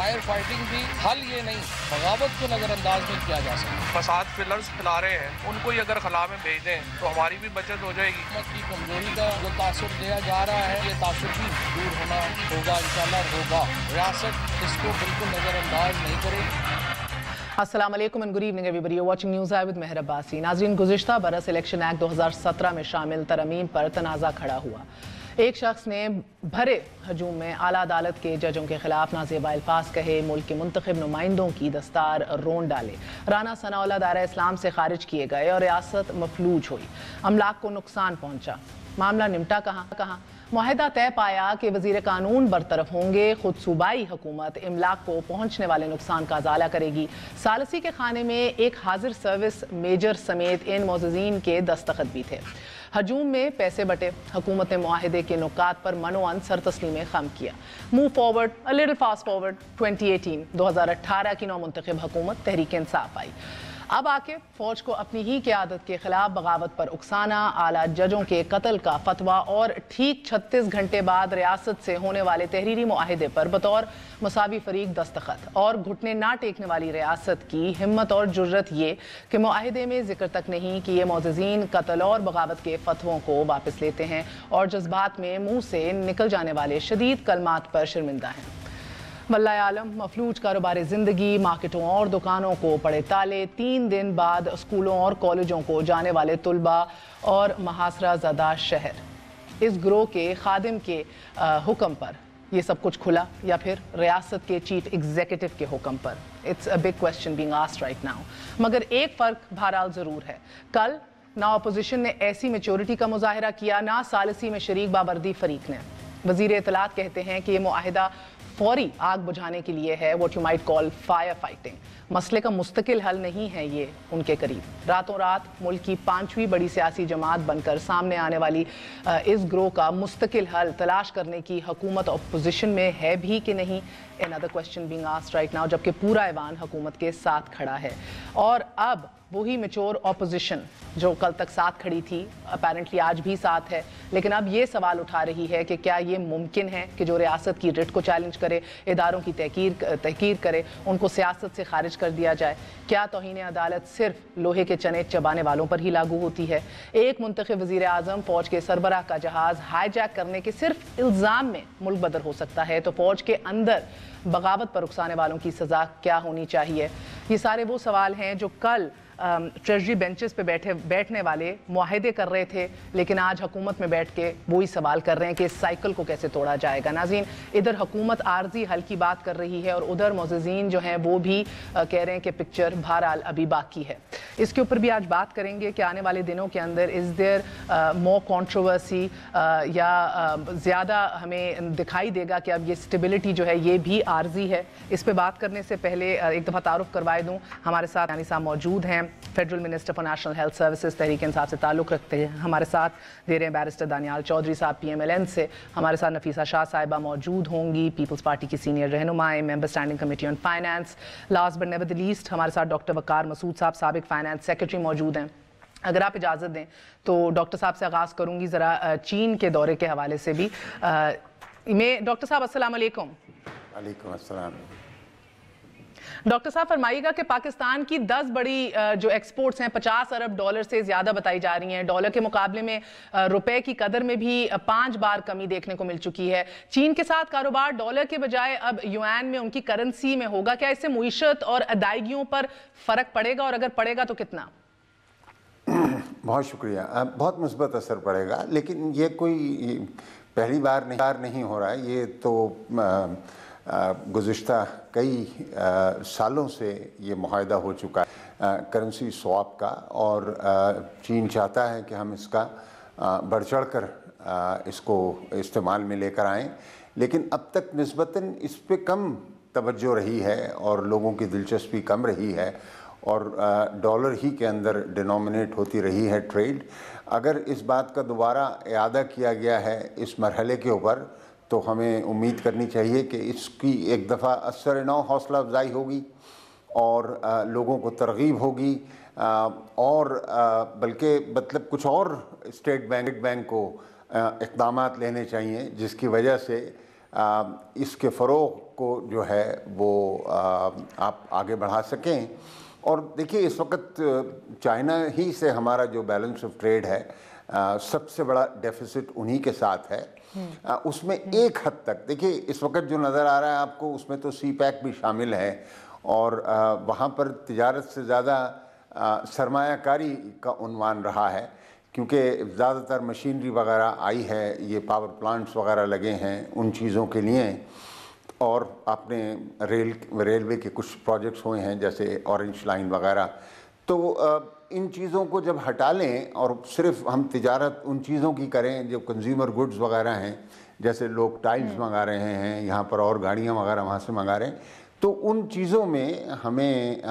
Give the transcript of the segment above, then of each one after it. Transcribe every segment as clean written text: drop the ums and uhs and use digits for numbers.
Fire fighting भी हल ये नहीं, बगावत को नज़र अंदाज नहीं किया जा सकता। फसाद फिलर्स फैला रहे हैं, उनको ही अगर खला में भेज दें तो हमारी भी बचत हो जाएगी। हुकूमत की कमजोरी का जो तासुर दिया जा रहा है, ये तासुर भी दूर होना होगा, इंशाल्लाह होगा। रियासत इसको बिल्कुल नज़रअंदाज नहीं करेगी। अस्सलाम वालेकुम and good evening everybody, you watching News Eye with Mehar Abbasi. नाज़रीन, गुज़िश्ता बरस इलेक्शन एक्ट 2017 में शामिल तरमीम पर तनाज़ा खड़ा हुआ। एक शख्स ने भरे हजूम में आला अदालत के जजों के खिलाफ नाज़ेबा अल्फाज कहे, मुल्क के मुंतखब नुमाइंदों की दस्तार रोन डाले, राना सनाउल्लाह दायरा इस्लाम से खारिज किए गए और रियासत मफलूज हुई, अमलाक को नुकसान पहुंचा। मामला निमटा कहाँ? मुआहिदा तय पाया कि वज़ीर कानून बरतरफ होंगे, खुद सूबाई हुकूमत इमलाक को पहुंचने वाले नुकसान का अजाला करेगी। सालसी के खाने में एक हाजिर सर्विस मेजर समेत इन मोअज़्ज़िज़ीन के दस्तखत भी थे। हजूम में पैसे बटे, हुकूमत ने मुआहिदे के नुकात पर मनोअन सर तस्लीम खम किया। Move forward, a little fast forward, 2018 की नौ मुंतखब हुकूमत तहरीक इंसाफ आई। अब आके फौज को अपनी ही क़यादत के खिलाफ बगावत पर उकसाना, आला जजों के कत्ल का फतवा और ठीक 36 घंटे बाद रियासत से होने वाले तहरीरी मुआहिदे पर बतौर मसावी फरीक दस्तखत और घुटने ना टेकने वाली रियासत की हिम्मत और जुर्रत ये कि मुआहिदे में जिक्र तक नहीं कि ये मोअज़्ज़िज़ीन कत्ल और बगावत के फतवों को वापस लेते हैं और जज्बात में मुँह से निकल जाने वाले शदीद कलमात पर शर्मिंदा हैं। वल्लाह आलम, मफलूज कारोबार ज़िंदगी, मार्केटों और दुकानों को पड़े ताले, 3 दिन बाद स्कूलों और कॉलेजों को जाने वाले तुलबा और महासरा ज़दा शहर। इस ग्रोह के खादिम के हुक्म पर ये सब कुछ खुला या फिर रियासत के चीफ एग्जीक्यूटिव के हुक्म पर? It's a big question being asked right now. मगर एक फ़र्क बहरहाल ज़रूर है, कल ना अपोजिशन ने ऐसी मेच्योरिटी का मुजाहिरा किया, ना सालसी में शरीक बाबर्दी फरीक ने। वज़ीर इत्तलात कहते हैं कि ये मुआहिदा फौरी आग बुझाने के लिए है, what you might call fire fighting. मसले का मुस्तकिल हल नहीं है ये उनके करीब। रातों रात मुल्क की 5वीं बड़ी सियासी जमात बनकर सामने आने वाली इस ग्रोह का मुस्तकिल हल तलाश करने की हुकूमत अपोजिशन में है भी कि नहीं, another question being asked right now, जबकि पूरा ऐवान हुकूमत के साथ खड़ा है। और अब वही मैच्योर अपोजिशन जो कल तक साथ खड़ी थी, अपेरेंटली आज भी साथ है, लेकिन अब ये सवाल उठा रही है कि क्या ये मुमकिन है कि जो रियासत की रिट को चैलेंज करे, इदारों की तहकीर करे, उनको सियासत से खारिज कर दिया जाए? क्या तौहीन अदालत सिर्फ लोहे के चने चबाने वालों पर ही लागू होती है? एक मुंतखब वज़ीर आज़म फौज के सरबराह का जहाज़ हाईजैक करने के सिर्फ इल्ज़ाम में मुल्क बदर हो सकता है, तो फौज के अंदर बगावत पर उकसाने वालों की सज़ा क्या होनी चाहिए? ये सारे वो सवाल हैं जो कल ट्रेजरी बेंचेस पे बैठने वाले मुआहिदे कर रहे थे, लेकिन आज हुकूमत में बैठ के वही सवाल कर रहे हैं कि इस साइकिल को कैसे तोड़ा जाएगा। नाज़रीन, इधर हुकूमत आर्जी हल की बात कर रही है और उधर मोअज़्ज़िज़ीन जो हैं वो भी कह रहे हैं कि पिक्चर बहरहाल अभी बाकी है। इसके ऊपर भी आज बात करेंगे कि आने वाले दिनों के अंदर इज़ देयर मोर कंट्रोवर्सी या ज़्यादा हमें दिखाई देगा कि अब ये स्टेबिलिटी जो है ये भी आर्जी है। इस पर बात करने से पहले एक दफ़ा तारुफ करवाए दूँ, हमारे साथ यानी साहब मौजूद हैं, federal minister for national health services, Tehreek Insaf से ताल्लुक़ रखते हैं। हमारे साथ दे रहे हैं बैरिस्टर दानियाल चौधरी साहब PMLN से। हमारे साथ नफीसा शाह साहिबा मौजूद होंगी, पीपल्स पार्टी की सीनियर रहनुमाएं, member standing committee on finance. Last but never the least हमारे साथ डॉक्टर वकार मसूद साहब, साबिक फाइनेंस सेक्रेटरी मौजूद हैं। अगर आप इजाज़त दें तो डॉक्टर साहब से आगाज़ करूँगी ज़रा चीन के दौरे के हवाले से भी। मैं डॉक्टर साहब अस्सलाम वालेकुम। वालेकुम अस्सलाम। डॉक्टर साहब फरमाइएगा कि पाकिस्तान की 10 बड़ी जो एक्सपोर्ट्स हैं $50 अरब से ज़्यादा बताई जा रही हैं। डॉलर के मुकाबले में रुपए की कदर में भी 5 बार कमी देखने को मिल चुकी है। चीन के साथ कारोबार डॉलर के बजाय अब युआन में, उनकी करेंसी में होगा। क्या इससे मुईशत और अदायगियों पर फ़र्क पड़ेगा और अगर पड़ेगा तो कितना? बहुत शुक्रिया। बहुत मुस्बत असर पड़ेगा, लेकिन ये कोई पहली बार नहीं हो रहा है। ये तो गुज़िश्ता कई सालों से ये मुआहिदा हो चुका है करेंसी स्वैप का, और चीन चाहता है कि हम इसका बढ़ चढ़ कर इसको इस्तेमाल में लेकर आएँ, लेकिन अब तक निस्बतन इस पे कम तवज्जो रही है और लोगों की दिलचस्पी कम रही है, और डॉलर ही के अंदर डिनोमिनेट होती रही है ट्रेड। अगर इस बात का दोबारा इआदा किया गया है इस मरहले के ऊपर, तो हमें उम्मीद करनी चाहिए कि इसकी एक दफ़ा असर नौ हौसला अफजाई होगी और लोगों को तरगीब होगी, और बल्कि मतलब कुछ और स्टेट बैंक को इक़दामात लेने चाहिए जिसकी वजह से इसके फ़रोग़ को जो है वो आप आगे बढ़ा सकें। और देखिए इस वक्त चाइना ही से हमारा जो बैलेंस ऑफ ट्रेड है सबसे बड़ा डेफिसिट उन्हीं के साथ है। उसमें एक हद तक देखिए इस वक्त जो नज़र आ रहा है आपको, उसमें तो CPEC भी शामिल है और वहाँ पर तिजारत से ज़्यादा सरमायाकारी का उन्वान रहा है, क्योंकि ज़्यादातर मशीनरी वगैरह आई है, ये पावर प्लांट्स वगैरह लगे हैं उन चीज़ों के लिए। और आपने रेलवे के कुछ प्रोजेक्ट्स हुए हैं जैसे ऑरेंज लाइन वगैरह। तो इन चीज़ों को जब हटा लें और सिर्फ हम तिजारत उन चीज़ों की करें जो कंज्यूमर गुड्स वगैरह हैं, जैसे लोग टाइल्स मंगा रहे हैं यहाँ पर और गाड़ियाँ वगैरह वहाँ से मंगा रहे हैं, तो उन चीज़ों में हमें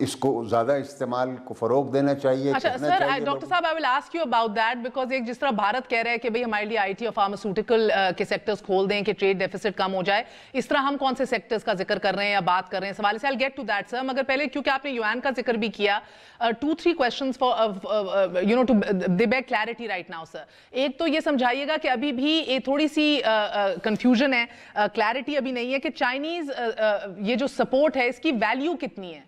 इसको ज़्यादा इस्तेमाल को फ़रोग़ देना चाहिए। अच्छा सर, डॉक्टर साहब I will ask you about that, because एक जिस तरह भारत कह रहा है कि भाई हमारे लिए IT और फार्मास्यूटिकल के सेक्टर्स खोल दें कि ट्रेड डेफिसिट कम हो जाए, इस तरह हम कौन से सेक्टर्स का जिक्र कर रहे हैं या बात कर रहे हैं सवाल से। I will get to that sir, मगर पहले क्योंकि आपने युआन का जिक्र भी किया, 2-3 questions for you know to they beg clarity right now sir. एक तो ये समझाइएगा कि अभी भी ये थोड़ी सी कंफ्यूजन है, क्लैरिटी अभी नहीं है कि चाइनीज ये जो सपोर्ट है इसकी वैल्यू कितनी है।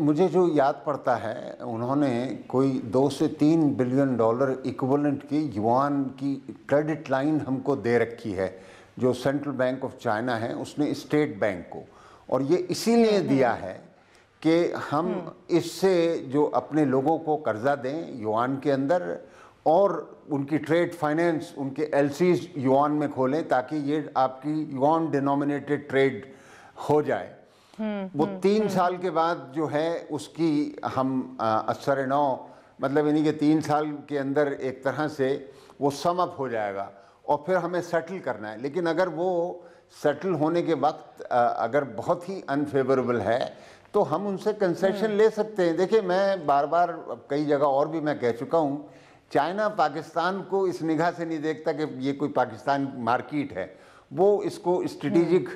मुझे जो याद पड़ता है, उन्होंने कोई 2 से 3 बिलियन डॉलर इक्विवेलेंट की युआन की क्रेडिट लाइन हमको दे रखी है, जो सेंट्रल बैंक ऑफ चाइना है उसने स्टेट बैंक को, और ये इसीलिए दिया है कि हम इससे जो अपने लोगों को कर्जा दें युआन के अंदर और उनकी ट्रेड फाइनेंस, उनके LCs युआन में खोलें ताकि ये आपकी युआन डिनोमिनेटेड ट्रेड हो जाए। वो 3 साल के बाद जो है उसकी हम असर नौ, मतलब यानी कि 3 साल के अंदर एक तरह से वो सम अप हो जाएगा और फिर हमें सेटल करना है। लेकिन अगर वो सेटल होने के वक्त अगर बहुत ही अनफेवरेबल है तो हम उनसे कंसेशन ले सकते हैं। देखिए मैं बार बार कई जगह और भी मैं कह चुका हूँ, चाइना पाकिस्तान को इस निगाह से नहीं देखता कि ये कोई पाकिस्तान मार्केट है, वो इसको स्ट्रेटेजिक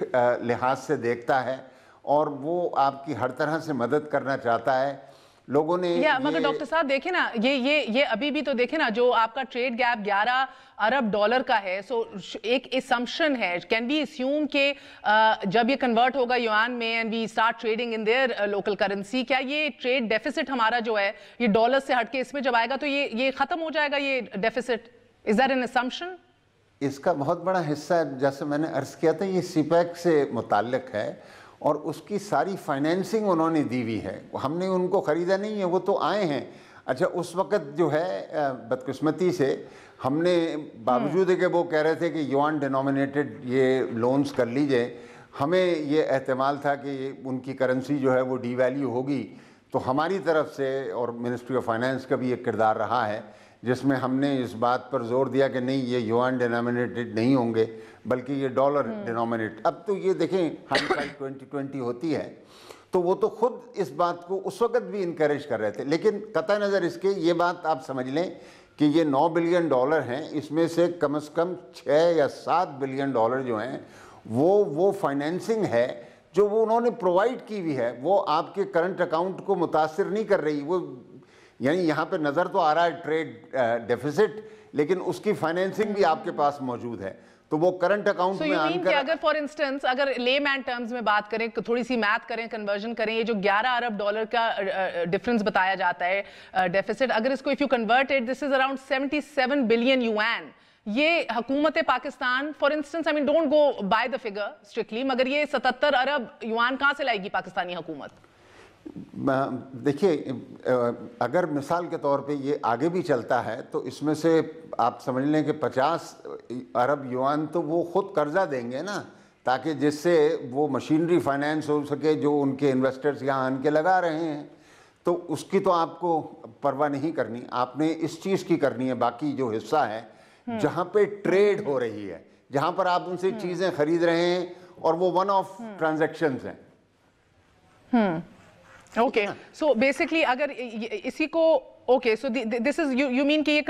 लिहाज से देखता है और वो आपकी हर तरह से मदद करना चाहता है। लोगों ने मगर डॉक्टर साहब देखें ना, ये अभी भी तो देखें ना, जो आपका ट्रेड गैप 11 अरब डॉलर का है, सो एक असम्पशन है, कैन बी अस्यूम के जब ये कन्वर्ट होगा युआन में and we start trading in their local currency, क्या ये ट्रेड डेफिसिट हमारा जो है ये डॉलर से हटके इसमें जब आएगा तो ये खत्म हो जाएगा ये deficit? Is that an assumption? इसका बहुत बड़ा हिस्सा, जैसे मैंने अर्ज किया था, ये CPEC से मुताल्लिक है और उसकी सारी फाइनेंसिंग उन्होंने दी हुई है, हमने उनको ख़रीदा नहीं है, वो तो आए हैं। अच्छा, उस वक़्त जो है बदकिस्मती से हमने बावजूद है कि वो कह रहे थे कि युआन डिनोमिनेटेड ये लोन्स कर लीजिए, हमें ये एहतमाल था कि उनकी करेंसी जो है वो डीवैल्यू होगी, तो हमारी तरफ से और मिनिस्ट्री ऑफ फाइनेंस का भी एक किरदार रहा है जिसमें हमने इस बात पर जोर दिया कि नहीं, ये युआन डिनोमिनेटेड नहीं होंगे बल्कि ये डॉलर डिनोमिनेट। अब तो ये देखें हाइंडसाइट 2020 होती है, तो वो तो खुद इस बात को उस वक्त भी इनकरेज कर रहे थे। लेकिन कतई नज़र इसके ये बात आप समझ लें कि ये 9 बिलियन डॉलर हैं, इसमें से कम 6 या 7 बिलियन डॉलर जो हैं वो फाइनेंसिंग है जो वो उन्होंने प्रोवाइड की हुई है, वो आपके करंट अकाउंट को मुतासिर नहीं कर रही। वो यानी यहाँ पे नज़र तो आ रहा है ट्रेड डेफिसिट, लेकिन उसकी फाइनेंसिंग भी आपके पास मौजूद है, तो वो करंट अकाउंट में आकर अगर फॉर इंस्टेंस अगर लेमैन टर्म्स में बात करें, थोड़ी सी मैथ करें, कन्वर्जन करें, ये जो 11 अरब डॉलर का डिफरेंस बताया जाता है डेफिसिट, अगर इसको if you convert it, this is around 77 billion yuan. ये हुकूमत Pakistan for instance, I mean don't go by the figure strictly, मगर ये 77 अरब युआन कहाँ से लाएगी पाकिस्तानी हुकूमत? देखिए, अगर मिसाल के तौर पे ये आगे भी चलता है तो इसमें से आप समझ लें कि 50 अरब युआन तो वो खुद कर्जा देंगे ना, ताकि जिससे वो मशीनरी फाइनेंस हो सके जो उनके इन्वेस्टर्स यहाँ आन के लगा रहे हैं। तो उसकी तो आपको परवाह नहीं करनी, आपने इस चीज़ की करनी है। बाकी जो हिस्सा है जहाँ पे ट्रेड हो रही है, जहाँ पर आप उनसे चीज़ें खरीद रहे हैं और वो वन ऑफ ट्रांजैक्शंस हैं। ओके, सो बेसिकली अगर इसी को okay, so this is you mean कि ये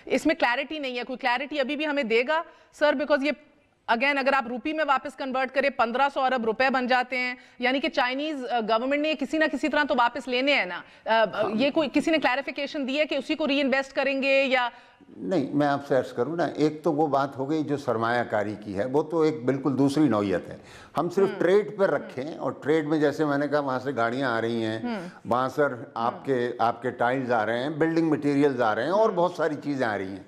इसमें क्लैरिटी नहीं है, कोई क्लैरिटी अभी भी हमें देगा सर? बिकॉज ये अगेन अगर आप रूपी में वापस कन्वर्ट करें 1500 अरब रुपए बन जाते हैं, यानी कि चाइनीज गवर्नमेंट ने किसी ना किसी तरह तो वापस लेने हैं ना। ये कोई किसी ने क्लैरिफिकेशन दी है कि उसी को री इन्वेस्ट करेंगे या नहीं? मैं आपसे अर्ज करूं ना, एक तो वो बात हो गई जो सरमायाकारी की है, वो तो एक बिल्कुल दूसरी नौयत है। हम सिर्फ ट्रेड पर रखें, और ट्रेड में जैसे मैंने कहा वहाँ से गाड़ियाँ आ रही हैं, वहाँ सर आपके टाइल्स आ रहे हैं, बिल्डिंग मटेरियल्स आ रहे हैं, और बहुत सारी चीज़ें आ रही हैं।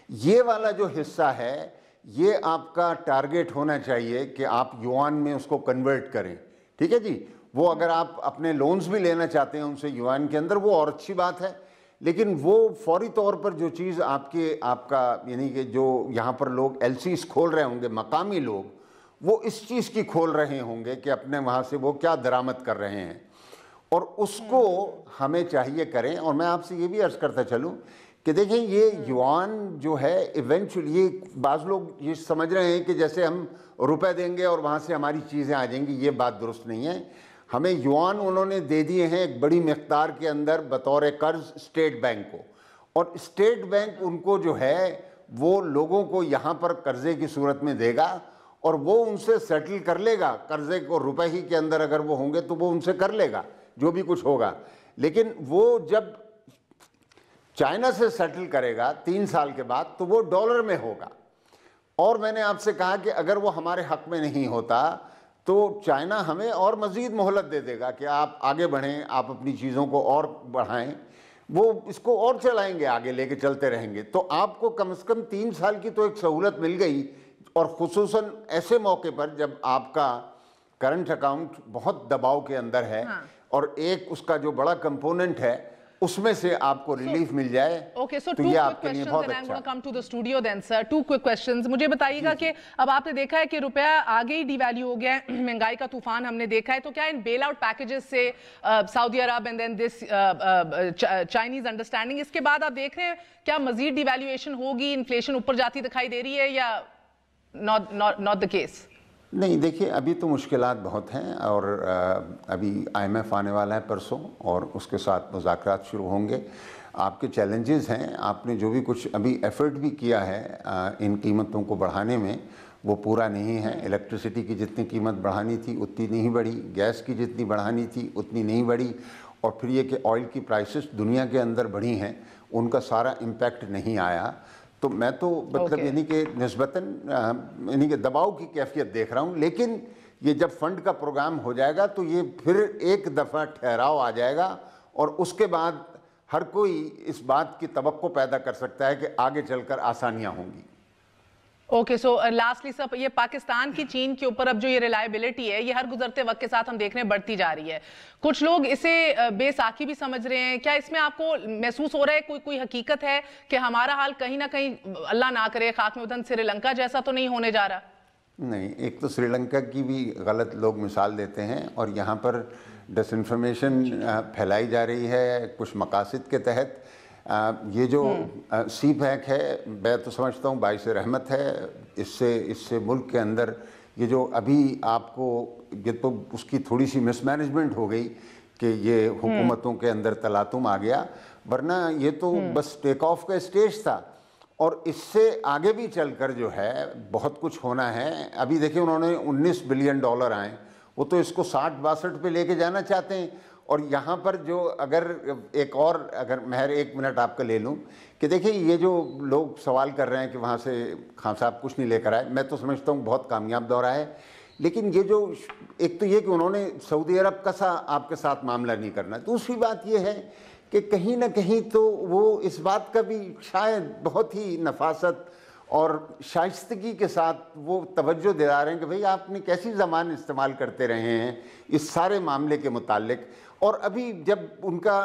ये वाला जो हिस्सा है, ये आपका टारगेट होना चाहिए कि आप युआन में उसको कन्वर्ट करें, ठीक है जी। वो अगर आप अपने लोन्स भी लेना चाहते हैं उनसे युआन के अंदर, वो और अच्छी बात है। लेकिन वो फौरी तौर पर जो चीज़ आपका यानी कि जो यहाँ पर लोग एलसीज खोल रहे होंगे, मकामी लोग, वो इस चीज़ की खोल रहे होंगे कि अपने वहाँ से वो क्या दरामद कर रहे हैं, और उसको हमें चाहिए करें। और मैं आपसे ये भी अर्ज़ करता चलूँ कि देखें, ये युआन जो है इवेंचुअली, ये बाज़ लोग ये समझ रहे हैं कि जैसे हम रुपए देंगे और वहाँ से हमारी चीज़ें आ जाएंगी, ये बात दुरुस्त नहीं है। हमें युआन उन्होंने दे दिए हैं एक बड़ी मिक़दार के अंदर बतौर कर्ज स्टेट बैंक को, और स्टेट बैंक उनको जो है वो लोगों को यहाँ पर कर्जे की सूरत में देगा, और वो उनसे सेटल कर लेगा कर्जे को। रुपए ही के अंदर अगर वो होंगे तो वो उनसे कर लेगा जो भी कुछ होगा। लेकिन वो जब चाइना से सेटल करेगा 3 साल के बाद, तो वो डॉलर में होगा। और मैंने आपसे कहा कि अगर वो हमारे हक में नहीं होता तो चाइना हमें और मज़ीद मोहलत दे देगा कि आप आगे बढ़ें, आप अपनी चीज़ों को और बढ़ाएं, वो इसको और चलाएंगे, आगे लेके चलते रहेंगे। तो आपको कम से कम 3 साल की तो एक सहूलत मिल गई, और ख़ुसूसन ऐसे मौके पर जब आपका करंट अकाउंट बहुत दबाव के अंदर है, और एक उसका जो बड़ा कंपोनेंट है उसमें से आपको रिलीफ मिल जाए। ओके, सो तो ये आपके लिए बहुत अच्छा है। Come to the studio then sir, 2 quick questions. मुझे बताइएगा कि अब आपने देखा है कि रुपया आगे ही डिवैल्यू हो गया है, महंगाई का तूफान हमने देखा है, तो क्या इन बेल आउट पैकेजेस से Saudi Arab and then this Chinese understanding, इसके बाद आप देख रहे हैं क्या मजीद डिवैल्यूएशन होगी, इन्फ्लेशन ऊपर जाती दिखाई दे रही है, या नॉट द केस? नहीं, देखिए अभी तो मुश्किलात बहुत हैं, और अभी IMF आने वाला है परसों, और उसके साथ मुज़ाकरात शुरू होंगे। आपके चैलेंजेस हैं, आपने जो भी कुछ अभी एफ़र्ट भी किया है इन कीमतों को बढ़ाने में, वो पूरा नहीं है। इलेक्ट्रिसिटी की जितनी कीमत बढ़ानी थी उतनी नहीं बढ़ी, गैस की जितनी बढ़ानी थी उतनी नहीं बढ़ी, और फिर ये कि ऑयल की प्राइसेस दुनिया के अंदर बढ़ी हैं, उनका सारा इम्पैक्ट नहीं आया। तो मैं तो मतलब यानी कि निस्बतन यानी कि दबाव की कैफियत देख रहा हूँ। लेकिन ये जब फंड का प्रोग्राम हो जाएगा तो ये फिर एक दफ़ा ठहराव आ जाएगा, और उसके बाद हर कोई इस बात की तवक्को पैदा कर सकता है कि आगे चलकर आसानियाँ होंगी। ओके, सो लास्टली सर, ये पाकिस्तान की चीन के ऊपर अब जो ये रिलायबिलिटी है, ये हर गुजरते वक्त के साथ हम देख रहे हैं बढ़ती जा रही है। कुछ लोग इसे बेसाखी भी समझ रहे हैं। क्या इसमें आपको महसूस हो रहा है कोई हकीकत है कि हमारा हाल कहीं ना कहीं, अल्लाह ना करे, खाक में वतन श्रीलंका जैसा तो नहीं होने जा रहा? नहीं, एक तो श्रीलंका की भी गलत लोग मिसाल देते हैं, और यहाँ पर डिसइंफॉर्मेशन फैलाई जा रही है कुछ मकासद के तहत। ये जो सी पैक है, मैं तो समझता हूँ बाइस रहमत है। इससे मुल्क के अंदर ये जो अभी आपको, ये तो उसकी थोड़ी सी मिसमैनेजमेंट हो गई कि ये हुकूमतों के अंदर तलातुम आ गया, वरना ये तो बस टेक ऑफ का स्टेज था, और इससे आगे भी चलकर जो है बहुत कुछ होना है। अभी देखिए उन्होंने $19 बिलियन आए, वो तो इसको 60-62 पे लेके जाना चाहते हैं। और यहाँ पर जो अगर अगर महर 1 मिनट आपका ले लूँ कि देखिए ये जो लोग सवाल कर रहे हैं कि वहाँ से खान साहब कुछ नहीं लेकर आए, मैं तो समझता हूँ बहुत कामयाब दौरा है। लेकिन ये जो एक तो ये कि उन्होंने सऊदी अरब का सा आपके साथ मामला नहीं करना, दूसरी बात ये है कि कहीं ना कहीं तो वो इस बात का भी शायद बहुत ही नफासत और शाइस्तगी के साथ वो तवज्जो दिला रहे हैं कि भाई आपने कैसी ज़बान इस्तेमाल करते रहे हैं इस सारे मामले के मुतालिक। और अभी जब उनका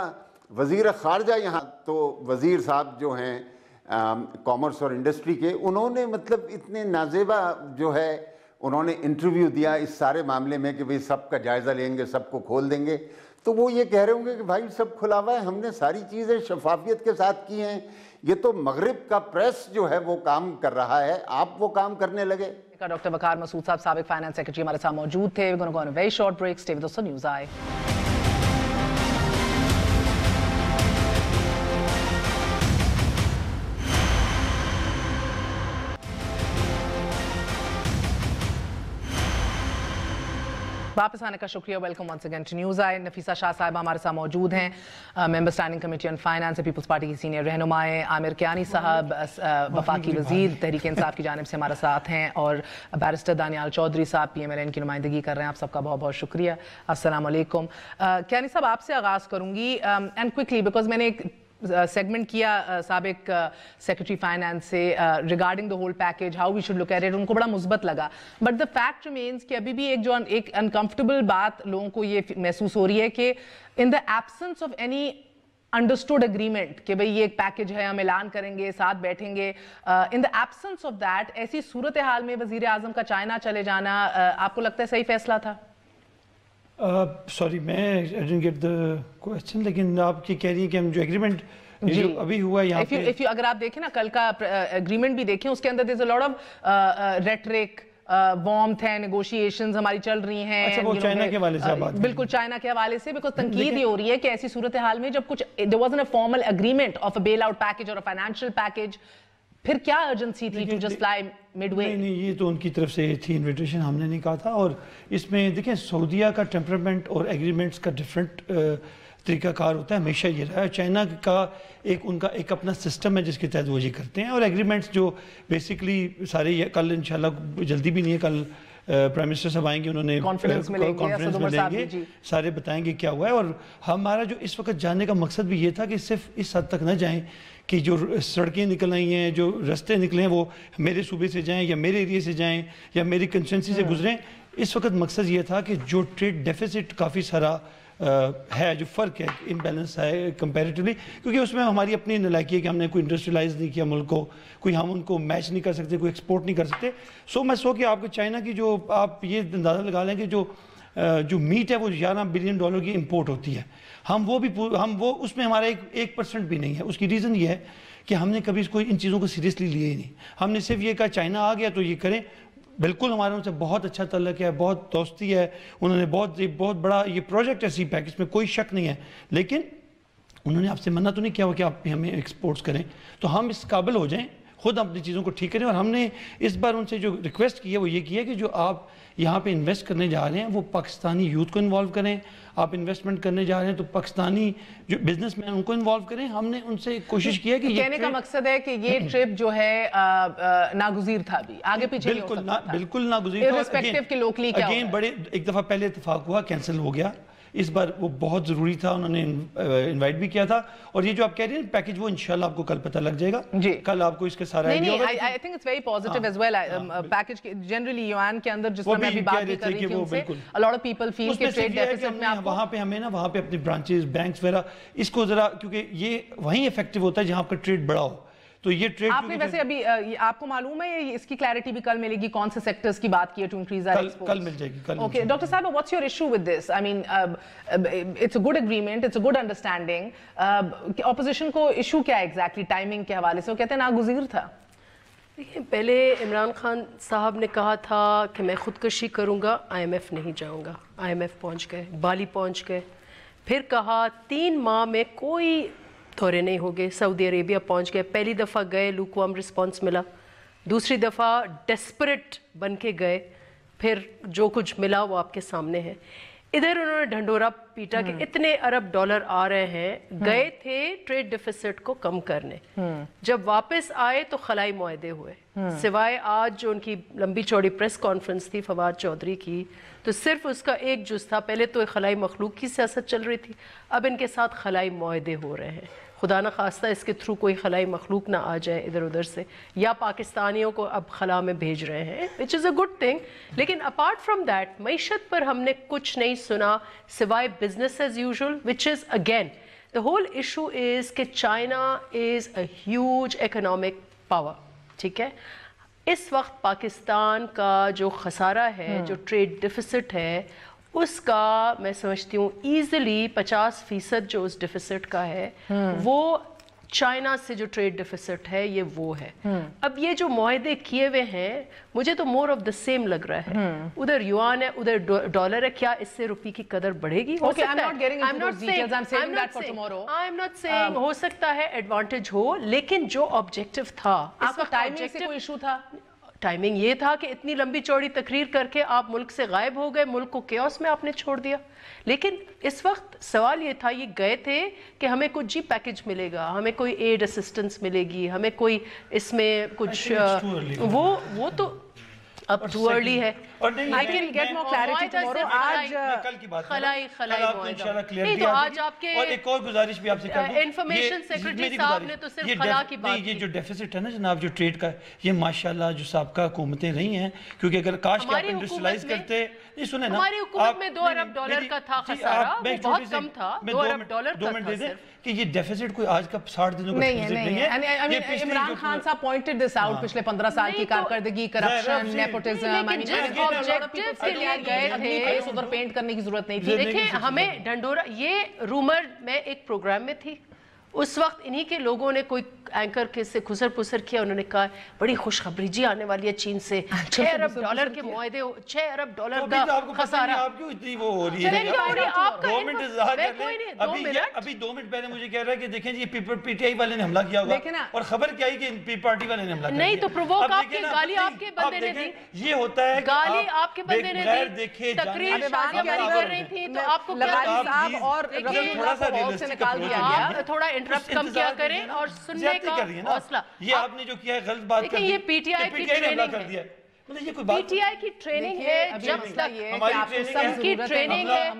वज़ीर ख़ारजा यहाँ, तो वज़ीर साहब जो हैं कॉमर्स और इंडस्ट्री के, उन्होंने मतलब इतने नाजेबा जो है उन्होंने इंटरव्यू दिया इस सारे मामले में कि भाई सबका जायज़ा लेंगे, सबको खोल देंगे। तो वो ये कह रहे होंगे कि भाई सब खुला हुआ है, हमने सारी चीज़ें शफाफियत के साथ की हैं, ये तो मगरिब का प्रेस जो है वो काम कर रहा है, आप वो काम करने लगे। डॉक्टर वकार मसूद साहब, साबिक फाइनेंस सेक्रेटरी, हमारे साथ मौजूद थे। We're going to go on a very short break. Stay with us on News Eye. वापस आने का शुक्रिया। Welcome once again to News Eye. Nafisa Shah साहिबा हमारे साथ मौजूद हैं, member standing committee on finance, People's Party की सीनियर रहनुमाएं। आमिर कियानी साहब वफाकी वजीर तहरीक इंसाफ की जानिब से हमारे साथ हैं, और बैरिस्टर दानियाल चौधरी साहब PMLN की नुमाइंदगी कर रहे हैं। आप सबका बहुत बहुत शुक्रिया। अस्सलाम वालेकुम। कियानी साहब, आपसे आगाज़ करूँगी एंड क्विकली, बिकॉज मैंने एक सेगमेंट किया साबिक सेक्रेटरी फाइनेंस से regarding the whole package, how we should look at it, उनको बड़ा मुस्बत लगा। बट द फैक्ट रिमेन्स कि अभी भी एक अनकंफर्टेबल बात लोगों को ये महसूस हो रही है कि in the absence of any understood agreement कि भाई ये एक पैकेज है, हम ऐलान करेंगे, साथ बैठेंगे, in the absence of that, ऐसी सूरत हाल में वजीर आजम का चाइना चले जाना आपको लगता है सही फैसला था? सॉरी, मैं I didn't get the question, लेकिन आप ये कह रही हैं कि हम जो एग्रीमेंट जो अभी हुआ यहाँ पे, अगर आप देखें ना कल का एग्रीमेंट भी देखें, उसके अंदर there is a lot of rhetoric, warmth है, नेगोशिएशंस हमारी चल रही हैं। अच्छा, वो चाइना के हवाले से बात, बिल्कुल चाइना के हवाले से, बिकॉज तनकीद ये हो रही है कि ऐसी सूरत हाल में जब कुछ there wasn't a formal agreement of a bail out package और अ फाइनेंशियल पैकेज, फिर क्या अर्जेंसी थी टू जस्ट फ्लाई मिडवे? नहीं, ये तो उनकी तरफ से थी इन्विटेशन, हमने नहीं कहा था। और इसमें देखें, सऊदीया का टेम्परामेंट और एग्रीमेंट्स का डिफरेंट तरीकाकार होता है, हमेशा ये रहा है। चाइना का उनका एक अपना सिस्टम है जिसके तहत वो ये करते हैं, और एग्रीमेंट्स जो बेसिकली सारे, कल इंशाल्लाह जल्दी भी नहीं है, कल प्राइम मिनिस्टर साहब आएंगे, उन्होंने कॉन्फ्रेंस में लेंगे, सारे बताएंगे क्या हुआ है। और हमारा जो इस वक्त जाने का मकसद भी ये था कि सिर्फ इस हद तक न जाएं कि जो सड़कें निकल आई हैं, जो रास्ते निकले हैं, वो मेरे सूबे से जाएं या मेरे एरिया से जाएं या मेरी कंस्टिट्यूंसी से गुजरें। इस वक्त मकसद ये था कि जो ट्रेड डेफिसिट काफ़ी सारा है, जो फ़र्क है, इम्बैलेंस है कंपैरेटिवली, क्योंकि उसमें हमारी अपनी नलायकी है कि हमने कोई इंडस्ट्रियलाइज नहीं किया मुल्क को, कोई हम उनको मैच नहीं कर सकते, कोई एक्सपोर्ट नहीं कर सकते। कि आपको चाइना की जो आप ये अंदाज़ा लगा लें कि जो मीट है वो $11 बिलियन की इंपोर्ट होती है, हम वो उसमें हमारा 1% भी नहीं है। उसकी रीज़न ये है कि हमने कभी इसको इन चीज़ों को सीरियसली लिए ही नहीं। हमने सिर्फ ये कहा चाइना आ गया तो ये करें। बिल्कुल हमारे उनसे बहुत अच्छा तल्लक है, बहुत दोस्ती है, उन्होंने बहुत बड़ा ये प्रोजेक्ट है CPEC, इसमें कोई शक नहीं है। लेकिन उन्होंने आपसे मना तो नहीं किया हो कि आप हमें एक्सपोर्ट्स करें, तो हम इस काबिल हो जाएं, खुद अपनी चीज़ों को ठीक करें। और हमने इस बार उनसे जो रिक्वेस्ट की है वो ये की है कि जो आप यहाँ पे इन्वेस्ट करने जा रहे हैं वो पाकिस्तानी यूथ को इन्वॉल्व करें। आप इन्वेस्टमेंट करने जा रहे हैं तो पाकिस्तानी जो बिजनेसमैन उनको इन्वॉल्व करें। हमने उनसे कोशिश की है कि कहने का मकसद है कि ये ट्रिप जो है नागुज़ीर था, भी आगे पीछे बिल्कुल नागुज़ीर था। अगेन बड़े एक दफ़ा पहले इत्तेफाक हुआ, कैंसिल हो गया। इस बार वो बहुत ज़रूरी था, उन्होंने इनवाइट भी किया था। और ये जो आप कह रहे हैं पैकेज, वो इंशाल्लाह आपको कल पता लग जाएगा जी। कल आपको इसके सारा आइडिया होगा। I think it's very positive as well. Package generally yuan के अंदर जिस तरह मैं अभी बात भी कर रही थी उनसे, अ लॉट ऑफ पीपल फील कि ट्रेड डेफिसिट में आपको वहां पे हमें ना वहां पे अपने ब्रांचेस, बैंक्स वगैरह, इसको जरा, क्योंकि ये वहीं इफेक्टिव होता है जहां आपका ट्रेड बड़ा हो। तो ये ट्रेड आपने वैसे अभी आपको मालूम है इसकी क्लैरिटी भी कल मिलेगी, कौन से सेक्टर्स की बात की है टू इंक्रीज आवर एक्सपोर्ट्स? कल मिल जाएगी। ओके डॉक्टर साहब, what's your issue with this? I mean it's a good agreement, it's a good understanding. Opposition को इशू क्या है एग्जैक्टली टाइमिंग के हवाले से? वो कहते हैं नागुज़ीर था। देखिए, पहले इमरान खान साहब ने कहा था कि मैं खुदकशी करूंगा, IMF नहीं जाऊंगा। IMF पहुंच गए, बाली पहुंच गए। फिर कहा 3 माह में कोई दौरे नहीं हो गए, सऊदी अरेबिया पहुंच गए। पहली दफ़ा गए, लूकवार्म रिस्पांस मिला। दूसरी दफ़ा डेस्परेट बन के गए, फिर जो कुछ मिला वो आपके सामने है। इधर उन्होंने ढंढोरा पीटा कि इतने अरब डॉलर आ रहे हैं। गए थे ट्रेड डिफिसिट को कम करने, जब वापस आए तो खलाई मुआहदे हुए। सिवाय आज जो उनकी लंबी चौड़ी प्रेस कॉन्फ्रेंस थी फवाद चौधरी की, तो सिर्फ उसका एक जुज था। पहले तो खलाई मखलूक की सियासत चल रही थी, अब इनके साथ खलाई मुआहदे हो रहे हैं। खुदा न खास्ता इसके थ्रू कोई खलाई मखलूक ना आ जाए इधर उधर से, या पाकिस्तानियों को अब खला में भेज रहे हैं, which is a good thing. लेकिन अपार्ट फ्रॉम दैट मईशत पर हमने कुछ नहीं सुना सिवाय business as usual, which is again the whole issue is कि China is a huge economic power. ठीक है, इस वक्त पाकिस्तान का जो खसारा है, जो ट्रेड डिफिसिट है, उसका मैं समझती हूँ ईजिली 50% जो उस डिफिसिट का है वो चाइना से जो ट्रेड डिफिसिट है ये वो है। अब ये जो मुआहदे किए हुए हैं मुझे तो मोर ऑफ द सेम लग रहा है। उधर युआन है, उधर डॉलर है, क्या इससे रुपये की कदर बढ़ेगी? हो सकता है, हो सकता है एडवांटेज हो, लेकिन जो ऑब्जेक्टिव था, टाइमिंग से कोई इशू था? ٹائمنگ یہ تھا کہ اتنی لمبی چوڑی تقریر کر کے آپ ملک سے غائب ہو گئے, ملک کو کیوس میں آپ نے چھوڑ دیا. لیکن اس وقت سوال یہ تھا, یہ گئے تھے کہ ہمیں کچھ جی پیکج ملے گا, ہمیں کوئی ایڈ اسسٹنس ملے گی, ہمیں کوئی اس میں کچھ وہ تو اب ٹو ارلی ہے. I can get more clarity tomorrow. آج کل کی بات خلائی انشاءاللہ کلیئر نہیں تو آج آپ کے اور ایک اور گزارش بھی آپ سے کر دوں, انفارمیشن سیکرٹری صاحب نے تو صرف خلا کی بات کی. یہ جو ڈیفیسٹ ہے نا جناب جو ٹریڈ کا, یہ ماشاءاللہ جو سابقہ حکومتیں رہی ہیں, کیونکہ اگر کاش کہ آپ انڈسٹریلائز کرتے, نہیں سنیں نا, ہماری حکومت میں $2 ارب کا تھا خسارہ, وہ بہت کم تھا, $2 ارب کا تھا صرف. کہ یہ ڈیفیسٹ کوئی آج کا 60 دنوں کا ڈیفیسٹ نہیں ہے. عمران خان صاحب پوائنٹڈ دس آؤٹ پچھلے 15 سال کی کارکردگی, کرپشن, نیپوٹزم, آبجیکٹیوز کے لیے گئے تھے, ادھر پینٹ کرنے کی ضرورت نہیں تھی. دیکھیں ہمیں ڈنڈورا, یہ رومر میں ایک پروگرام میں تھی اس وقت, انہی کے لوگوں نے کوئی اینکر کے سے خسر پسر کیا, انہوں نے کہا بڑی خوشخبری جی آنے والی ہے چین سے, $6 ارب کے معاہدے, $6 ارب کا خسارہ. آپ کیوں اتنی وہ ہو رہی ہے, گورنمنٹ اظہار کر رہے. ابھی 2 منٹ پہلے مجھے کہہ رہا ہے کہ دیکھیں جی پی ٹی آئی والے نے حملہ کیا ہوگا, اور خبر کیا ہے کہ پارٹی والے نے حملہ کیا. نہیں تو پرووک آپ کے گالی آپ کے بندے نے دی, یہ ہوتا ہے گالی آپ کے بندے نے دی, تقریر شادی ہماری کر رہی تھی, تو آپ کو تھوڑا سا نکال دیا گیا. تھوڑا انٹرپٹ کم کیا کریں اور سننے کا حوصلہ. یہ آپ نے جو کیا ہے غلط بات کر دی, یہ پی ٹی آئی کی ٹریننگ ہے, پی ٹی آئی کی ٹریننگ ہے, جب تک کی ٹریننگ ہے,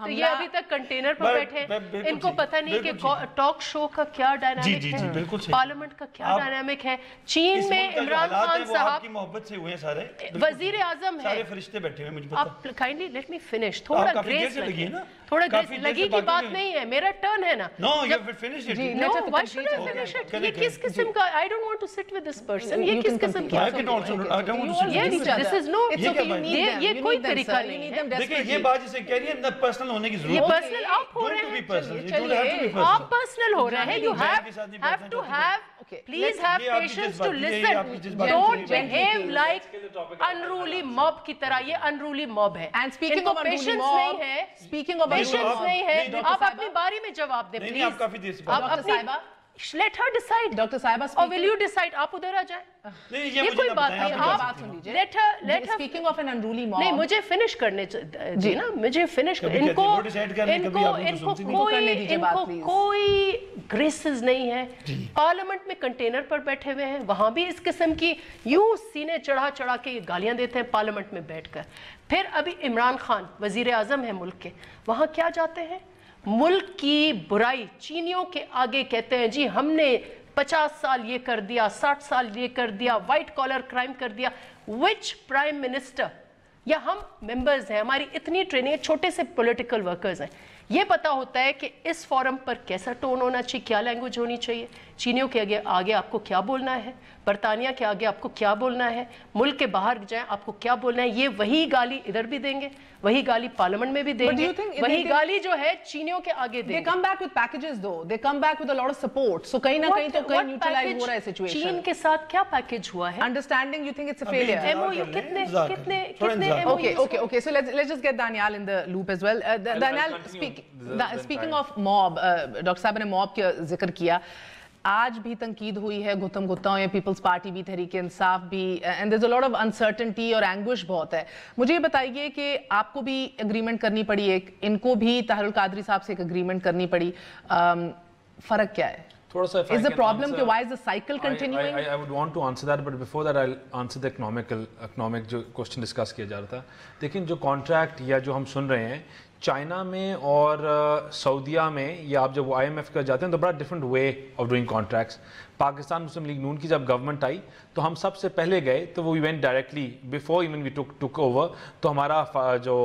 تو یہ ابھی تک کنٹینر پر بیٹھے ہیں, ان کو پتہ نہیں کہ ٹاک شو کا کیا ڈائنامک ہے, پارلیمنٹ کا کیا ڈائنامک ہے. چین میں عمران خان صاحب کی محبت سے ہوئے ہیں سارے, وزیر اعظم ہے, سارے فرشتے بیٹھے ہوئے, مجھے پتا. آپ کائنڈلی لیٹ می فنش, تھوڑا گریس لگی, تھوڑا گریس لگی کی بات نہیں ہے, میرا ٹرن ہے نا. No, you have finished it. No, why should I finish it? یہ کس قسم کا, I don't want to sit with this person. یہ کس قسم کا, I can also, I don't want to sit with this is no, یہ کوئی طریقہ نہیں ہے. دیکھیں یہ بات جسے کہہ رہی ہے نہ پرسنل ہونے کی ضرورت ہے, یہ پرسنل آپ ہو رہے ہیں, آپ پرسنل ہو رہے ہیں, you have to have, please have patience to listen, don't behave like unruly mob کی طرح. یہ unruly mob ہے, ان کو patience نہیں ہے, patience نہیں ہے. آپ اپنی باری میں جواب دیں پلیز. آپ کافی دیر سے آپ اپنی let her decide. ڈاکٹر صاحبہ or will you decide, آپ ادھر آ جائیں. یہ کوئی بات نہیں, آپ let her speaking of an unruly mob, نہیں مجھے فنش کرنے جی نا, مجھے فنش کر, ان کو کوئی گریسز نہیں ہے. پارلیمنٹ میں کنٹینر پر بیٹھے ہوئے ہیں, وہاں بھی اس قسم کی یوں سینے چڑھا کے گالیاں دیتے ہیں پارلیمنٹ میں بیٹھ کر. پھر ابھی عمران خان وزیر اعظم ہے ملک کے, وہاں کیا جاتے ہیں, ملک کی برائی چینیوں کے آگے کہتے ہیں جی ہم نے 50 سال یہ کر دیا, 60 سال یہ کر دیا, وائٹ کالر کرائم کر دیا. وچ پرائم منسٹر, یا ہم ممبرز ہیں, ہماری اتنی ٹریننگ, چھوٹے سے پولیٹیکل ورکرز ہیں, یہ پتا ہوتا ہے کہ اس فورم پر کیسا ٹون ہونا چاہیے, کیا لینگویج ہونی چاہیے, چینیوں کے آگے آپ کو کیا بولنا ہے, برطانیہ کے آگے آپ کو کیا بولنا ہے, ملک کے باہر جائیں آپ کو کیا بولنا ہے. یہ وہی گالی ادھر بھی دیں گے, وہی گالی پارلیمنٹ میں بھی دیں گے, وہی گالی جو ہے چینیوں کے آگے دیں گے. They come back with packages though, they come back with a lot of support, so کہیں نہ کہیں تو کہیں نیوٹرلائز ہو رہا ہے سچویشن. چین کے ساتھ کیا پیکج ہوا ہے, understanding, you think it's a failure? MOU کتنے Okay, so let's just get Danial in the loop as well. Danial, speaking of mob, doctor صاحب نے mob کا ذکر کیا, آج بھی تنقید ہوئی ہے, گھتم گھتا ہوئے, پیپلز پارٹی بھی, تحریک انصاف بھی, and there's a lot of uncertainty اور اینگوش بہت ہے. مجھے یہ بتائیے کہ آپ کو بھی اگریمنٹ کرنی پڑی, ایک ان کو بھی طاہر القادری صاحب سے ایک اگریمنٹ کرنی پڑی, فرق کیا ہے? Is the problem کہ why is the cycle continuing? I would want to answer that, but before that I'll answer the economic جو question discuss کیا جا رہا تھا. لیکن جو contract یا جو ہم سن رہے ہیں چائنا میں اور سعودیہ میں, یا آپ جب آئی ایم ایف کا جاتے ہیں تو بڑا different way of doing contracts. Pakistan Muslim League نون کی جب گورنمنٹ آئی تو ہم سب سے پہلے گئے, تو وہ went directly before even we took over, تو ہمارا جو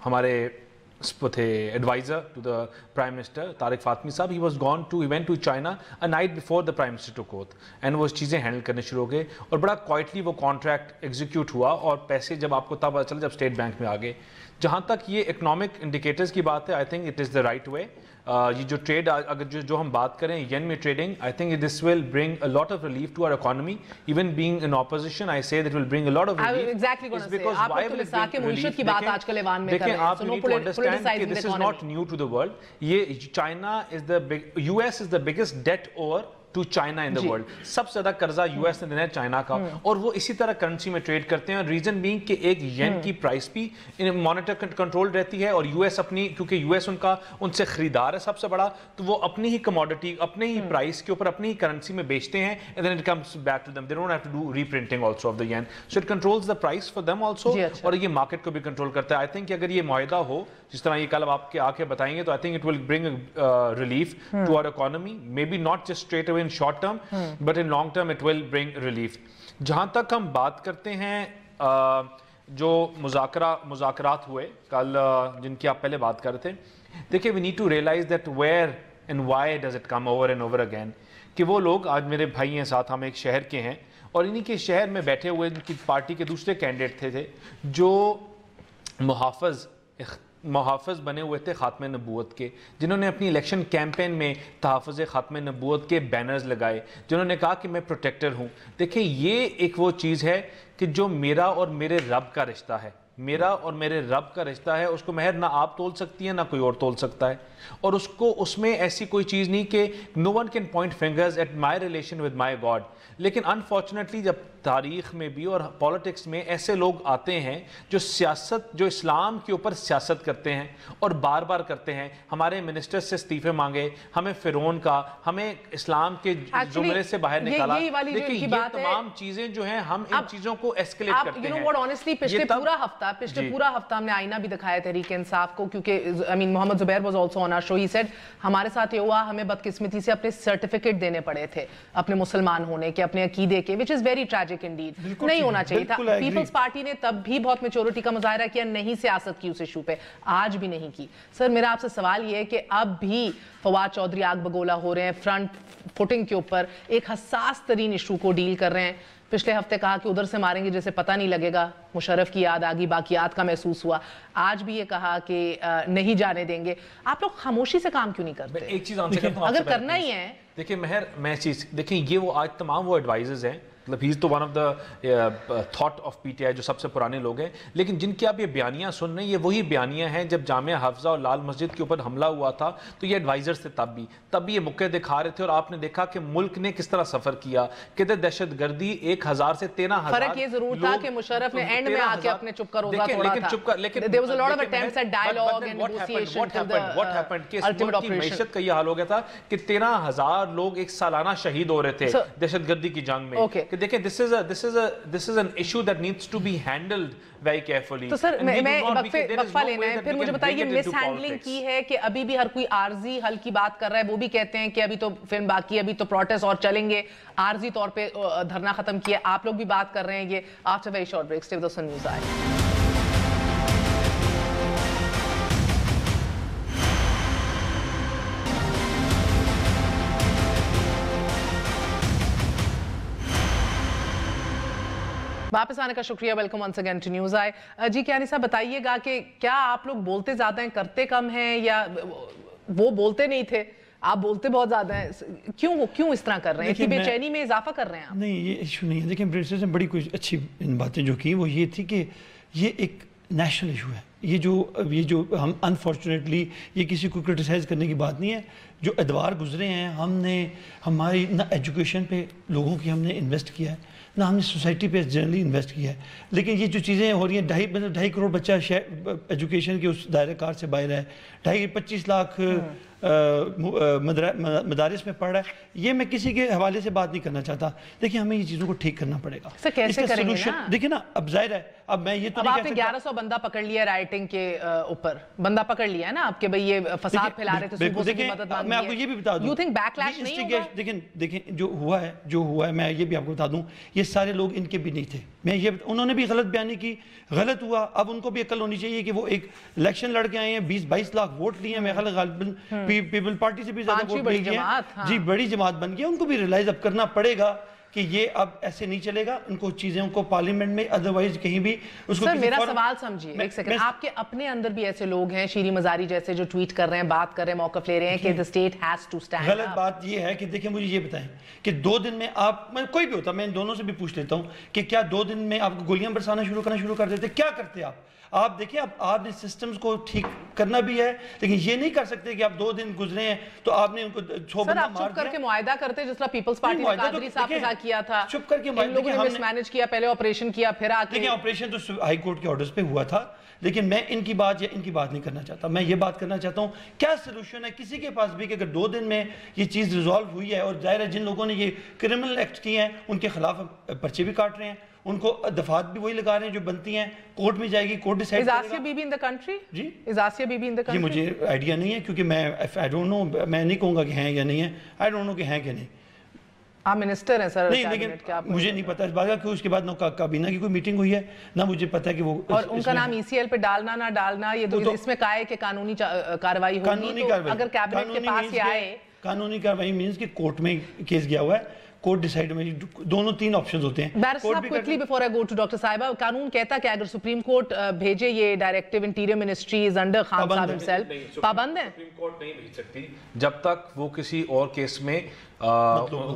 ہمارے تھے adviser to the prime minister Tariq Fatemi صاحب, he was gone to went to China a night before the prime minister took oath, and وہ چیزیں ہینڈل کرنے شروع ہو گئے, اور بڑا کوائٹلی وہ کانٹریکٹ ایگزیکیوٹ ہوا, اور پیسے جب آپ کو تب پتا چلا جب اسٹیٹ بینک میں آ گئے. جہاں تک یہ اکنامک انڈیکیٹرز کی بات ہے, I think it is the right way. یہ جو ٹریڈ اگر جو ہم بات کریں ین میں trading, I think this will bring a lot of relief to our economy. Even being in opposition I say that will bring a lot of relief. دیکھیں آپ نیڈ ٹو انڈرسٹینڈ کہ this is not new to the world. یہ China is the US is the biggest debt over to China in the world. سب سے زیادہ قرضہ US نے دینا ہے چائنا کا, اور وہ اسی طرح کرنسی میں ٹریڈ کرتے ہیں. ریزن بینگ کہ ایک ین کی پرائس بھی مانیٹر کنٹرول رہتی ہے, اور US اپنی, کیونکہ US ان سے خریدار ہے سب سے بڑا, تو وہ اپنی ہی کموڈٹی اپنے ہی پرائس کے اوپر اپنی ہی کرنسی میں بیچتے ہیں, and then it comes back to them. They don't have to do reprinting also of the yen. So it controls the price for them also, اور یہ مارکیٹ کو بھی کنٹرول کرتا ہے. I think کہ اگر یہ معاہدہ ہو جس طرح یہ کل آپ کے آ کے بتائیں گے, تو I think it will bring relief to our economy. Maybe not just straight away in short term, but in long term it will bring relief. جہاں تک ہم بات کرتے ہیں جو مذاکرات ہوئے کل جن کی آپ پہلے بات کر رہے تھے, دیکھیں we need to realize that where and why does it come over and over again. کہ وہ لوگ آج میرے بھائی ہیں ساتھ, ہم ایک شہر کے ہیں, اور انہی کے شہر میں بیٹھے ہوئے ان کی پارٹی کے دوسرے کینڈیڈیٹ تھے جو محافظ بنے ہوئے تھے خاتمِ نبوت کے, جنہوں نے اپنی الیکشن کیمپین میں تحفظ خاتمِ نبوت کے بینرز لگائے, جنہوں نے کہا کہ میں پروٹیکٹر ہوں. دیکھیں یہ ایک وہ چیز ہے کہ جو میرا اور میرے رب کا رشتہ ہے, میرا اور میرے رب کا رشتہ ہے, اس کو مہر نہ آپ تول سکتی ہیں نہ کوئی اور تول سکتا ہے, اور اس میں ایسی کوئی چیز نہیں کہ no one can point fingers at my relation with my God. لیکن انفارچونیٹلی جب تاریخ میں بھی اور پالیٹکس میں ایسے لوگ آتے ہیں جو اسلام کے اوپر سیاست کرتے ہیں اور بار بار کرتے ہیں, ہمارے منسٹر سے استعفے مانگے, ہمیں فرعون کا, ہمیں اسلام کے زمرے سے باہر نکالا. دیکھیں یہ تمام چیزیں جو ہیں ہم ان چیزوں کو ایسکیلیٹ کرتے ہیں. پچھلے پورا ہفتہ ہم نے آئینہ بھی دکھایا تحریک انصاف کو, کیونکہ Muhammad Zubair was also on our show. He said ہمارے ساتھ یہ ہوا, ہمیں بدقسمتی سے اپنے سرٹیفکیٹ دینے پڑے تھے اپنے مسلمان ہونے کے, اپنے عقیدے کے, which is very tragic indeed. نہیں ہونا چاہیے تھا. پیپلز پارٹی نے تب بھی بہت میچورٹی کا مظاہرہ کیا, نہیں سیاست کی اس ایشو پہ, آج بھی نہیں کی. سر میرا آپ سے سوال یہ ہے کہ اب بھی فواد چودھری آگ بگولا ہو رہے ہیں, فرنٹ فوٹنگ کے اوپر ایک حساس ترین ایشو کو ڈیل کر رہے ہیں. پچھلے ہفتے کہا کہ ادھر سے ماریں گے جیسے پتہ نہیں لگے گا, مشرف کی یاد آگی, باقیات کا محسوس ہوا. آج بھی یہ کہا کہ نہیں جانے دیں گے. آپ لوگ خاموشی سے کام کیوں نہیں کرتے؟ ایک چیز آنسر کرتا ہوں اگر کرنا ہی ہے. دیکھیں مہر, میں چیز دیکھیں یہ وہ آج تمام وہ ایڈوائزرز ہیں, مطلب ہیز تو one of the thought of P T I, جو سب سے پرانے لوگ ہیں, لیکن جن کی آپ یہ بیانیاں سن رہے ہیں یہ وہی بیانیاں ہیں جب جامعہ حفظہ اور لال مسجد کے اوپر حملہ ہوا تھا تو یہ ایڈوائزرز تھے, تب بھی یہ موقع دکھا رہے تھے, اور آپ نے دیکھا کہ ملک نے کس طرح سفر کیا, کہتے دہشت گردی 1000 سے 13,000. فرق یہ ضرور تھا کہ مشرف نے اینڈ میں آ کے اپنے چپ کا روزہ توڑا تھا. There was a lot of attempts at dialogue and negotiation till the ultimate operation. معیشت کا یہ حال ہو گیا تھا کہ 13,000 لوگ ایک سالانہ شہید ہو رہے تھے دہشت گردی کی جنگ میں. کہ دیکھیں this is an issue that needs to be handled very carefully. تو سر میں وقفہ لینا ہے, پھر مجھے بتائیے مس ہینڈلنگ کی ہے کہ ابھی بھی ہر کوئی عارضی حل کی بات کر رہا ہے. وہ بھی کہتے ہیں کہ ابھی تو فلم باقی ہے, ابھی تو پروٹیسٹ اور چلیں گے, عارضی طور پہ دھرنا ختم کیا. آپ لوگ بھی بات کر رہے ہیں یہ. After very short break stay with us news آئے. واپس آنے کا شکریہ. Welcome once again to news آئے. جی کیانی صاحب بتائیے گا کہ کیا آپ لوگ بولتے زیادہ ہیں کرتے کم ہیں, یا وہ بولتے نہیں تھے آپ بولتے بہت زیادہ ہیں, کیوں اس طرح کر رہے ہیں, اتنی بے چینی میں اضافہ کر رہے ہیں آپ؟ نہیں یہ ایشو نہیں ہے. دیکھیں برٹش نے بڑی کچھ اچھی باتیں جو کی وہ یہ تھی کہ یہ ایک نیشنل ایشو ہے. یہ جو ہم انفارچونیٹلی یہ کسی کو کرٹیسائز کرنے کی بات نہیں ہے. جو ادوار گزرے ہیں ہم نے ہماری نہ ایجوکیشن پہ لوگوں کی ہم نے انویسٹ کیا ہے, نہ ہم نے سوسائٹی پہ جنرلی انویسٹ کیا ہے. لیکن یہ جو چیزیں ہو رہی ہیں 2.5 کروڑ بچہ ایجوکیشن کے اس دائرہ کار سے باہر ہے, 25 لاکھ مدارس میں پڑھ رہا ہے. یہ میں کسی کے حوالے سے بات نہیں کرنا چاہتا. دیکھیں ہمیں یہ چیزوں کو ٹھیک کرنا پڑے گا. کیسے کریں گے نا؟ دیکھیں نا اب ظاہر ہے اب میں یہ تو اب آپ نے 1100 بندہ پکڑ لیا رائٹنگ کے اوپر, بندہ پکڑ لیا ہے نا آپ کے بھئی یہ فساد پھیلا رہے تھے, صوبوں سے مدد مانگی ہے. میں آپ کو یہ بھی بتا دوں, یو تھنک بیک لیش نہیں ہوگا؟ دیکھیں جو ہوا ہے میں یہ بھی آپ کو بتا دوں, یہ سارے لوگ ان کے بھی نہیں تھے. انہوں نے بھی غلط بیانی کی, غلط ہوا. اب ان کو بھی عقل ہونی چاہیے کہ وہ ایک الیکشن لڑ کے آئے ہیں, 20-22 لاکھ ووٹ لیے ہیں, میں خیال غالباً پیپل پارٹی سے بھی زیادہ ووٹ لیے ہیں. جی بڑی جماعت بن گئی. ان کو بھی ریلائز اب کرنا پڑے گا کہ یہ اب ایسے نہیں چلے گا, ان کو چیزوں کو پارلیمنٹ میں ادروائز کہیں بھی اس کو. سر میرا سوال سمجھیے ایک سیکنڈ, آپ کے اپنے اندر بھی ایسے لوگ ہیں شیری مزاری جیسے جو ٹویٹ کر رہے ہیں, بات کر رہے ہیں, موقف لے رہے ہیں کہ the state has to stand up. غلط بات یہ ہے کہ دیکھیں مجھے یہ بتائیں کہ 2 دن میں آپ, کوئی بھی ہوتا, میں ان دونوں سے بھی پوچھ لیتا ہوں کہ کیا 2 دن میں آپ کو گولیاں برسانا شروع کر دیتے, کیا کرتے آپ دیکھیں آپ نے سسٹمز کو ٹھیک کرنا بھی ہے, لیکن یہ نہیں کر سکتے کہ آپ 2 دن گزرے ہیں تو آپ نے ان کو 6 بندہ مار دیا. سر آپ چپ کر کے معاہدہ کرتے جس طرح پیپلز پارٹی نے قادری صاحب کے ساتھ کیا تھا, چپ کر کے ان لوگوں نے مس مینج کیا, پہلے آپریشن کیا پھر آ کے. دیکھیں آپریشن تو ہائی کورٹ کے آرڈرز پہ ہوا تھا, لیکن میں ان کی بات نہیں کرنا چاہتا. میں یہ بات کرنا چاہتا ہوں کیا سلوشن ہے کسی کے پاس بھی کہ اگر 2 دن میں یہ چیز ریزالو ہوئی ہے, اور ظاہر ہے جن لوگوں نے یہ کرمنل ایکٹ کیے ہیں ان کے خلاف پرچے بھی کاٹ رہے ہیں, ان کو دفعات بھی وہی لگا رہے ہیں جو بنتی ہیں, کورٹ میں جائے گی, کورٹ ڈیسائیڈ کرے گا. Is Asia Bibi in the country? G Is Asia Bibi in the country? جی مجھے آئیڈیا نہیں ہے کیونکہ میں I don't know, میں نہیں کہوں گا کہ ہیں یا نہیں ہیں, I don't know کہ ہیں کہ نہیں. آپ منسٹر ہیں سر, نہیں لیکن مجھے نہیں پتا اس بات کا کہ اس کے بعد نہ کابینہ کی کوئی میٹنگ ہوئی ہے, نہ مجھے پتا ہے کہ وہ, اور ان کا نام ECL پہ ڈالنا نہ ڈالنا یہ اس میں کہا ہے کہ قانونی کارروائی ہوگی, تو اگر کیبنٹ کے پاس یہ آئے. قانونی کارروائی مینس کہ کورٹ میں کیس گیا ہوا ہے, کورٹ ڈیسائیڈ میں 2-3 آپشنز ہوتے ہیں. بیرسٹر صاحب quickly before I go to doctor صاحبہ, قانون کہتا ہے کہ اگر سپریم کورٹ بھیجے یہ directive interior ministry is under Khan صاحب ہمسیلف, پابند ہیں. سپریم کورٹ نہیں بھیج سکتی جب تک وہ کسی اور کیس میں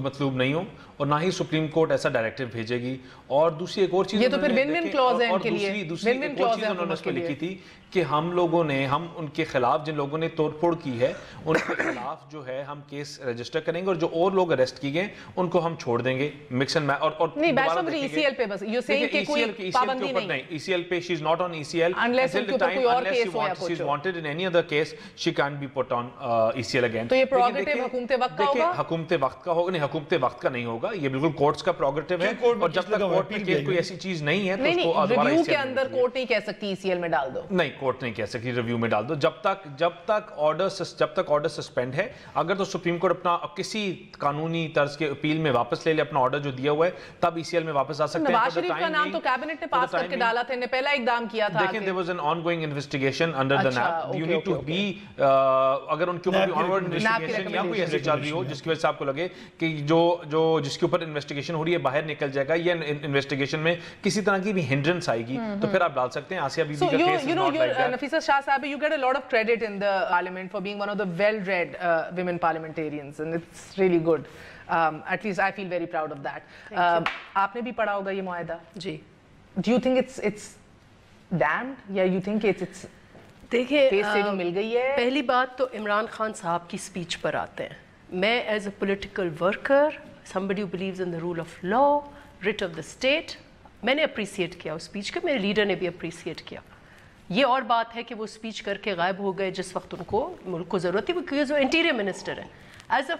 مطلوب نہیں ہو, اور نہ ہی سپریم کورٹ ایسا ڈائریکٹیو بھیجے گی. اور دوسری ایک اور چیز یہ تو پھر ون ون کلوز ہے ان کے لیے, دوسری ایک اور چیز انہوں نے اس پہ لکھی تھی کہ ہم ان کے خلاف جن لوگوں نے توڑ پھوڑ کی ہے ان کے خلاف جو ہے ہم کیس رجسٹر کریں گے, اور جو اور لوگ اریسٹ کی گئے ان کو ہم چھوڑ دیں گے. مکس اینڈ اور نہیں بیسٹ مجھے ECL پہ بس یو سیئنگ کہ کوئی پابندی نہیں, ECL پہ she is not on ECL unless ان کے اوپر کوئی اور کیس ہو یا she is wanted in any other case she can't be put on ECL again. تو یہ پروگریٹو حکومت وقت کا ہوگا, حکومت وقت کا ہوگا, نہیں حکومت وقت کا نہیں ہوگا, یہ بالکل کورٹس کا پروگریٹو ہے, اور جب تک کورٹ میں کوئی ایسی چیز نہیں ہے تو اس کو ریویو کے اندر کورٹ نہیں کہہ سکتی ECL میں ڈال دو. نہیں کورٹ نہیں کہہ سکتی ریویو میں ڈال دو, جب تک آرڈر سسپینڈ ہے. اگر تو سپریم کورٹ اپنا کسی قانونی طرز کے اپیل میں واپس لے لے اپنا آرڈر جو دیا ہوا ہے, تب ECL میں واپس آ سکتے ہیں. نواز شریف کا نام تو کیبنٹ نے پاس کر کے ڈالا تھا, نے پہلا اقدام کیا تھا. دیکھیں there was an ongoing investigation under the NAP. You need to be اگر ان کے اوپر بھی ongoing investigation یا کوئی ایسی چل رہی ہو جس کی وجہ سے آپ کو لگے کہ جو جس کے اوپر انویسٹیگیشن ہو رہی ہے باہر نکل جائے گا, یا انویسٹیگیشن میں کسی طرح کی بھی ہنڈرنس آئے گی, تو پھر آپ ڈال سکتے ہیں. آسیہ بی بی کا case is not like that. Nafisa Shah Saab, you get a lot of credit in the parliament for being one of the well-read women parliamentarians, and it's really good. At least I feel very proud of that. آپ نے بھی پڑھا ہوگا یہ معاہدہ جی. Do you think it's damned, یا you think it's دیکھیں مل گئی ہے؟ پہلی بات تو عمران خان صاحب کی سپیچ پر آتے ہیں. میں as a political worker, somebody who believes in the rule of law, writ of the state, میں نے اپریسیٹ کیا اس سپیچ کو, میرے لیڈر نے بھی اپریسیٹ کیا. یہ اور بات ہے کہ وہ سپیچ کر کے غائب ہو گئے جس وقت ان کو ملک کو ضرورت تھی, کیونکہ وہ انٹیریئر منسٹر ہیں. As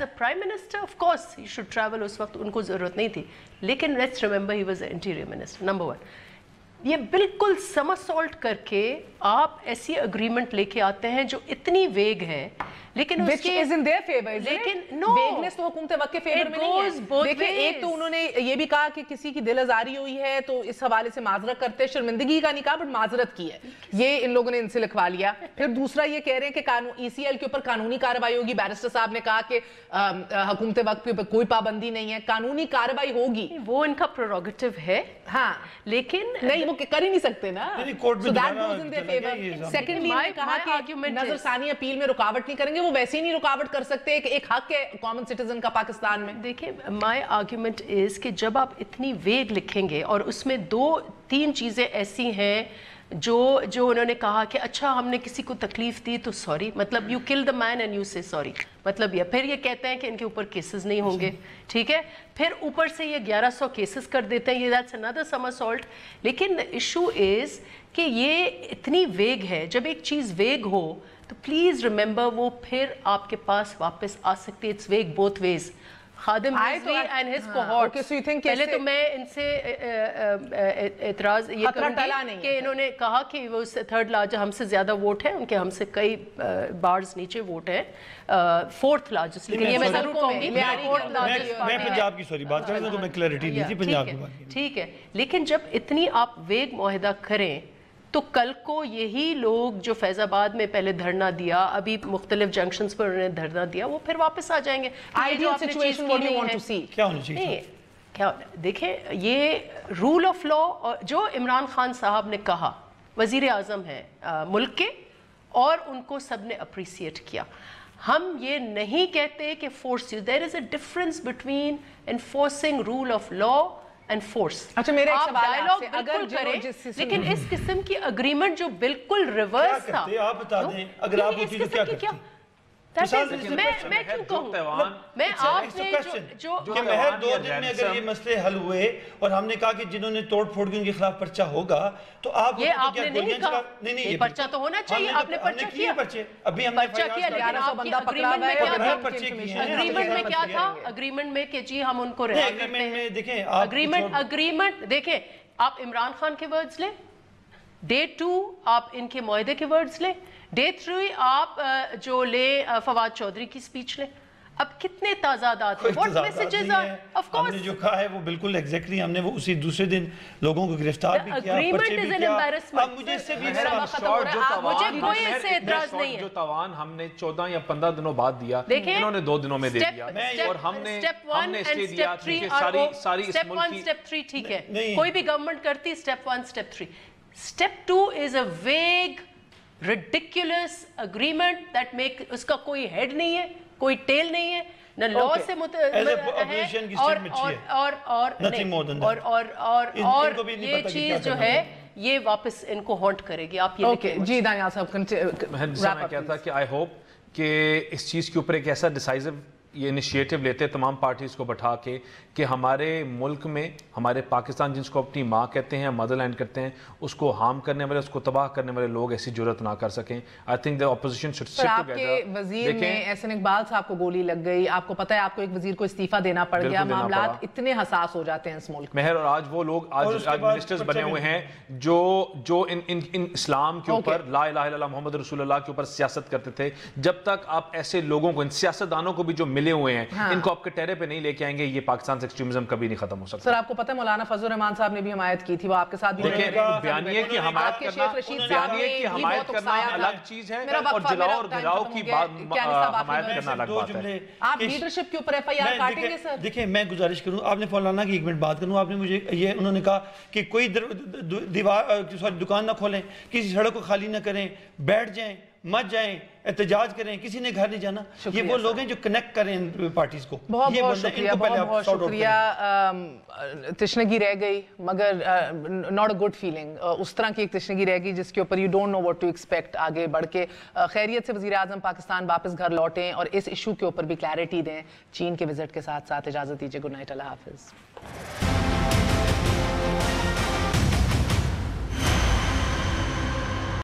a prime minister of course he should travel, اس وقت ان کو ضرورت نہیں تھی, لیکن let's remember he was a interior minister. Number 1, یہ بالکل سمرسالٹ کر کے آپ ایسی اگریمنٹ لے کے آتے ہیں جو اتنی ویگ ہے, لیکن اس کے is in their favor, لیکن no vagueness تو حکومت وقت کے فیور میں نہیں ہے. دیکھیں ایک تو انہوں نے یہ بھی کہا کہ کسی کی دل آزاری ہوئی ہے تو اس حوالے سے معذرت کرتے ہیں, شرمندگی کا نہیں کہا بٹ معذرت کی ہے, یہ ان لوگوں نے ان سے لکھوا لیا. پھر دوسرا یہ کہہ رہے ہیں کہ ECL کے اوپر قانونی کارروائی ہوگی. بیرسٹر صاحب نے کہا کہ حکومت وقت کے اوپر کوئی پابندی نہیں ہے, قانونی کارروائی ہوگی. وہ ان کا پروگیٹو ہے, ہاں, لیکن نہیں وہ کر ہی نہیں سکتے نا. کورٹ میں سیکنڈلی نے کہا کہ نظر ثانی اپیل میں رکاوٹ نہیں کریں گے, وہ ویسے ہی نہیں رکاوٹ کر سکتے, ایک حق ہے کامن سٹیزن کا پاکستان میں. دیکھیں مائی آرگیومنٹ از کہ جب آپ اتنی ویگ لکھیں گے اور اس میں 2-3 چیزیں ایسی ہیں جو انہوں نے کہا کہ اچھا ہم نے کسی کو تکلیف دی تو سوری, مطلب یو کل دا مین اینڈ یو سے سوری, مطلب یہ پھر یہ کہتے ہیں کہ ان کے اوپر کیسز نہیں ہوں گے, ٹھیک ہے, پھر اوپر سے یہ 1100 کیسز کر دیتے ہیں, یہ دیٹس انادر سمرسالٹ. لیکن ایشو از کہ یہ اتنی ویگ ہے, جب ایک چیز ویگ ہو تو پلیز ریممبر وہ پھر آپ کے پاس واپس آ سکتی ہے. It's vague both ways. Khadim Rizvi and his cohort, پہلے تو میں ان سے اعتراض یہ کروں گی کہ انہوں نے کہا کہ وہ 3rd لارجسٹ, ہم سے زیادہ ووٹ ہیں, ان کے ہم سے کئی بارز نیچے ووٹ ہیں, 4th لارجسٹ, لیکن یہ میں ضرور کہوں گی میں پنجاب کی سوری بات کر رہا ہوں تو میں کلیئرٹی نہیں تھی پنجاب کی بات. ٹھیک ہے, لیکن جب اتنی آپ ویگ معاہدہ کریں تو کل کو یہی لوگ جو فیض آباد میں پہلے دھرنا دیا, ابھی مختلف جنکشنز پر انہوں نے دھرنا دیا, وہ پھر واپس آ جائیں گے. Ideal situation what do you want to see? کیا ہونا چاہیے؟ क्या देखें, ये रूल ऑफ लॉ जो इमरान खान साहब ने कहा, वज़ीर आज़म है मुल्क के, और उनको सब ने अप्रिसिएट किया। हम ये नहीं कहते कि force use, there is a difference between enforcing rule of law and force. अच्छा, मेरा एक सवाल है डायलॉग आपसे, बिल्कुल अगर करें, लेकिन इस किस्म की अग्रीमेंट जो बिल्कुल रिवर्स था, आप बता दें, अगर आप होती तो क्या करती? मैं क्यों कहूँ, मैं आपने जो कि महज 2 दिन में अगर ये मसले हल हुए और हमने कहा कि जिन्होंने तोड़ फोड़ की उनके खिलाफ पर्चा होगा, तो आप ये आपने नहीं कहा, नहीं पर्चा तो होना चाहिए, आपने पर्चा किया, अभी हमने पर्चा किया, लेकिन आपकी अग्रीमेंट में क्या था? अग्रीमेंट में क्या था? अग्रीमेंट में कि जी हम उनको रिहा करते हैं। देखें अग्रीमेंट देखें, आप इमरान खान के वर्ड्स ले, डे 2 आप इनके मुआहदे के वर्ड्स ले, डे 3 आप जो ले फवाद चौधरी की स्पीच ले। अब कितने ताज़ादात हैं, what messages are, of course हमने जो कहा है वो बिल्कुल एग्जैक्टली, हमने वो उसी दूसरे दिन लोगों को गिरफ्तार भी किया, पर्चे भी किया। अब मुझे इससे भी मुझे कोई इससे एतराज नहीं है। जो तावान हमने 14 या 15 दिनों बाद दिया, इन्होंने 2 दिनों में दे दिया, और हमने इसलिए दिया क्योंकि सारी इस मुल्क की स्टेप 3 ठीक है, कोई भी गवर्नमेंट करती step 1 step 3, step 2 is a वेग ridiculous agreement that make, उसका कोई हेड नहीं है, कोई टेल नहीं है, न लॉ से और ये चीज जो है ये वापस इनको हॉन्ट करेगी। आप ये जी दानियाल साहब, मैं कहता कि आई होप कि इस चीज़ के ऊपर एक ऐसा डिसाइसिव ये इनिशिएटिव लेते हैं तमाम पार्टीज़ को बैठा के कि हमारे मुल्क में, हमारे पाकिस्तान जिसको अपनी माँ कहते हैं, मदरलैंड करते हैं, उसको हार्म करने वाले, उसको तबाह करने वाले लोग ऐसी जुर्रत ना कर सकें। I think the opposition should sit together. आपके वजीर में एहसन इकबाल साहब को गोली लग गई, आपको पता है आपको एक वजीर को इस्तीफा देना पड़ गया, मामला इतने हसास हो जाते हैं इस मुल्क में। मेहर, और आज वो लोग आज मिनिस्टर्स बने हुए हैं जो इन इस्लाम के ऊपर, ला इलाहा इल्लल्लाह मुहम्मद रसूलुल्लाह के ऊपर सियासत करते थे। जब तक आप ऐसे लोगों को, इन सियासतदानों को भी जो मिले हुए हैं, इनको आपके टेरे पे नहीं लेके आएंगे, ये पाकिस्तान से एक्सट्रीमिज्म कभी नहीं खत्म हो सकता। सर आपको पता है मौलाना फजल रहमान साहब ने भी हमायत की थी, वो आपके साथ भी बयानिए की हमायत करना अलग चीज है, और जलाओ और घिराओ की हमायत करना अलग बात है। आप लीडरशिप के ऊपर एफआईआर काटेंगे सर? देखिए, मैं गुजारिश करूं, आपने फौलाना की 1 मिनट बात करूं, आपने मुझे ये उन्होंने कहा कि कोई दुकान ना खोलें, किसी सड़क को खाली ना करें, बैठ जाएं, मत जाएं, एहतजाज करें, किसी ने घर नहीं जाना। ये वो लोग हैं जो कनेक्ट करें पार्टीज को। बहुत शुक्रिया। तशनगी रह गई, मगर नॉट अ गुड फीलिंग, उस तरह की एक तशनगी रह गई जिसके ऊपर you don't know what to expect आगे बढ़ के। खैरियत से वज़ीर आज़म पाकिस्तान वापस घर लौटें और इस इशू के ऊपर भी क्लैरिटी दें। चीन के विजिट के साथ साथ इजाज़त दीजिए। गुड नाइट, अल्लाह हाफिज़।